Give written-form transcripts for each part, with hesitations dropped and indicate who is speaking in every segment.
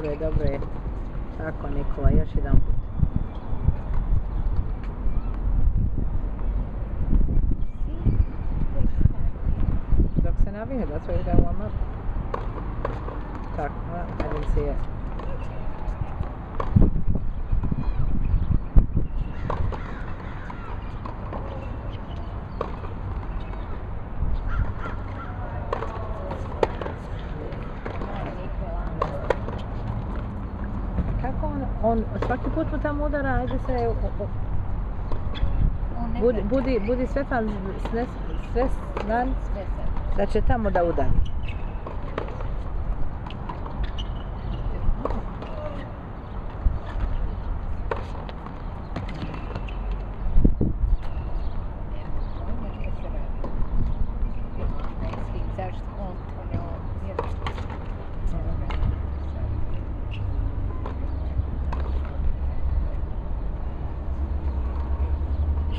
Speaker 1: dobro je. Tako, Nikola, još jedan put. Dok se navije, that's why you gotta warm up. Tako, I didn't see it. Kako on svaki put mu tamo udara, ajde se... Budi svjestan da će tamo da udari.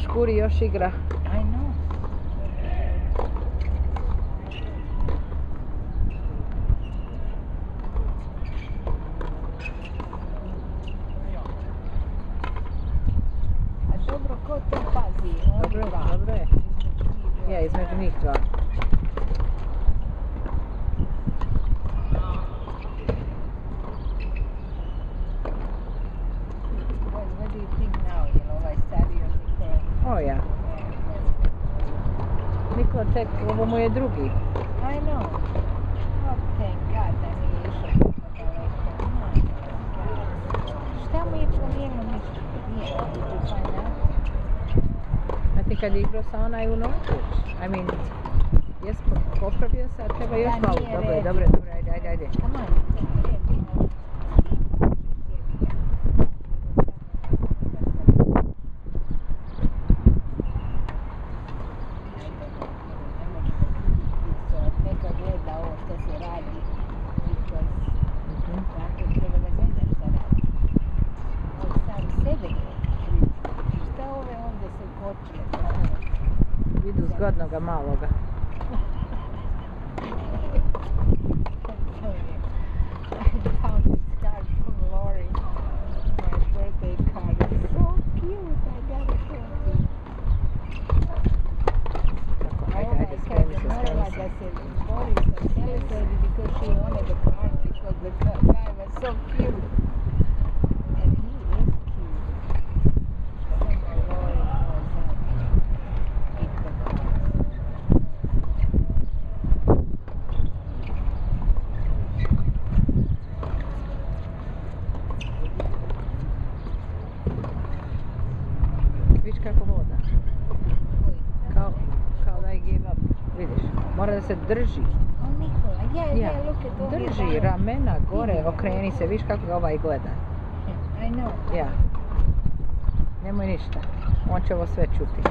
Speaker 1: Škuri još igra.
Speaker 2: I know. A dobro, ko to pazi?
Speaker 1: Dobro je. Ja, između njih dva.
Speaker 2: What do you think now? You know, ovaj stariji od Nikola.
Speaker 1: O ja. Nikola tek, ovo mu je drugi.
Speaker 2: I know. Oh, thank God da nije išao tako daleko. Šta mu je promijenilo mišljenje? Nije, did you find out?
Speaker 1: I think kad je igrao sa onaj u Norwich. I mean, jes popravio se, a treba još malo. Dobre, ajde.
Speaker 2: Come on.
Speaker 1: Vidu zgodnoga maloga.
Speaker 2: I found this card from Lori. My birthday card. It's so cute. I got it for you.
Speaker 1: Ajde, spremi se.
Speaker 2: Da se Lori se celebrated because she wanted the card because the guy was so cute. And he is cute. Lori knows how to eat the cards.
Speaker 1: Vidiš kako voda. Kao da je give up. Vidiš, mora da se drži.
Speaker 2: Oh, Nikola, yeah, look at all
Speaker 1: Drži ramena gore, okreni se, vidiš kako ga ovaj gleda.
Speaker 2: I know.
Speaker 1: Ja. Nemoj ništa. On će ovo sve čuti.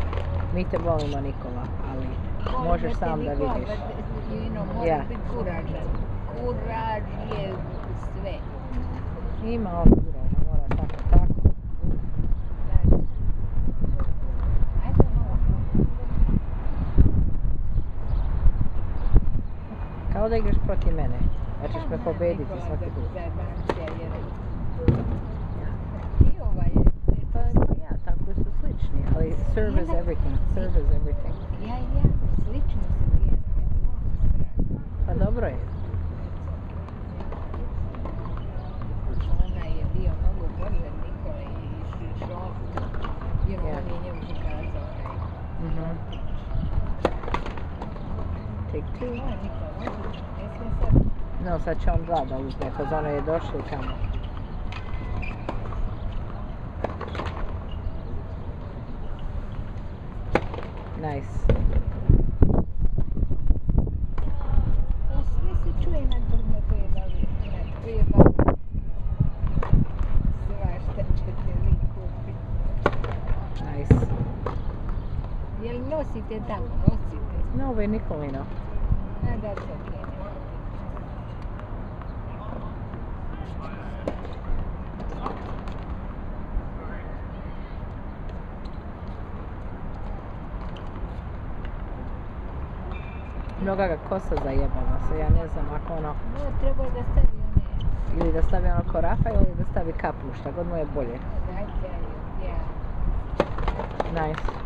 Speaker 1: Mi te volimo, Nikola, ali možeš sam da vidiš.
Speaker 2: Mora biti kuražan. Kuraž je sve.
Speaker 1: Ima on kuraža, mora tako. Kao da igraš protiv mene, da ćeš me pobediti svaki put. Pa ja, tako su slični, ali serve is everything.
Speaker 2: Ja, slično se vijeme.
Speaker 1: Pa dobro je.
Speaker 2: Ona je bio mnogo bolje od Nikola i išao. On je njemu pokazao.
Speaker 1: Take two.
Speaker 2: Nikola,
Speaker 1: No, sad će on dva da uzme, because ono je došli tamo. Nice.
Speaker 2: Sve se čuje na drno koje je bavio. Svašta ćete vi kupiti.
Speaker 1: Nice.
Speaker 2: Jel nosite tamo? Nosite?
Speaker 1: No, ovo je Nikolino.
Speaker 2: That's okay.
Speaker 1: Mnoga ga kosa zajebala se, ja ne znam ako ono...
Speaker 2: No, treba da stavi one...
Speaker 1: Ili da stavi ono ko Rafael ili da stavi kapnu, šta god mu je bolje.
Speaker 2: Nice.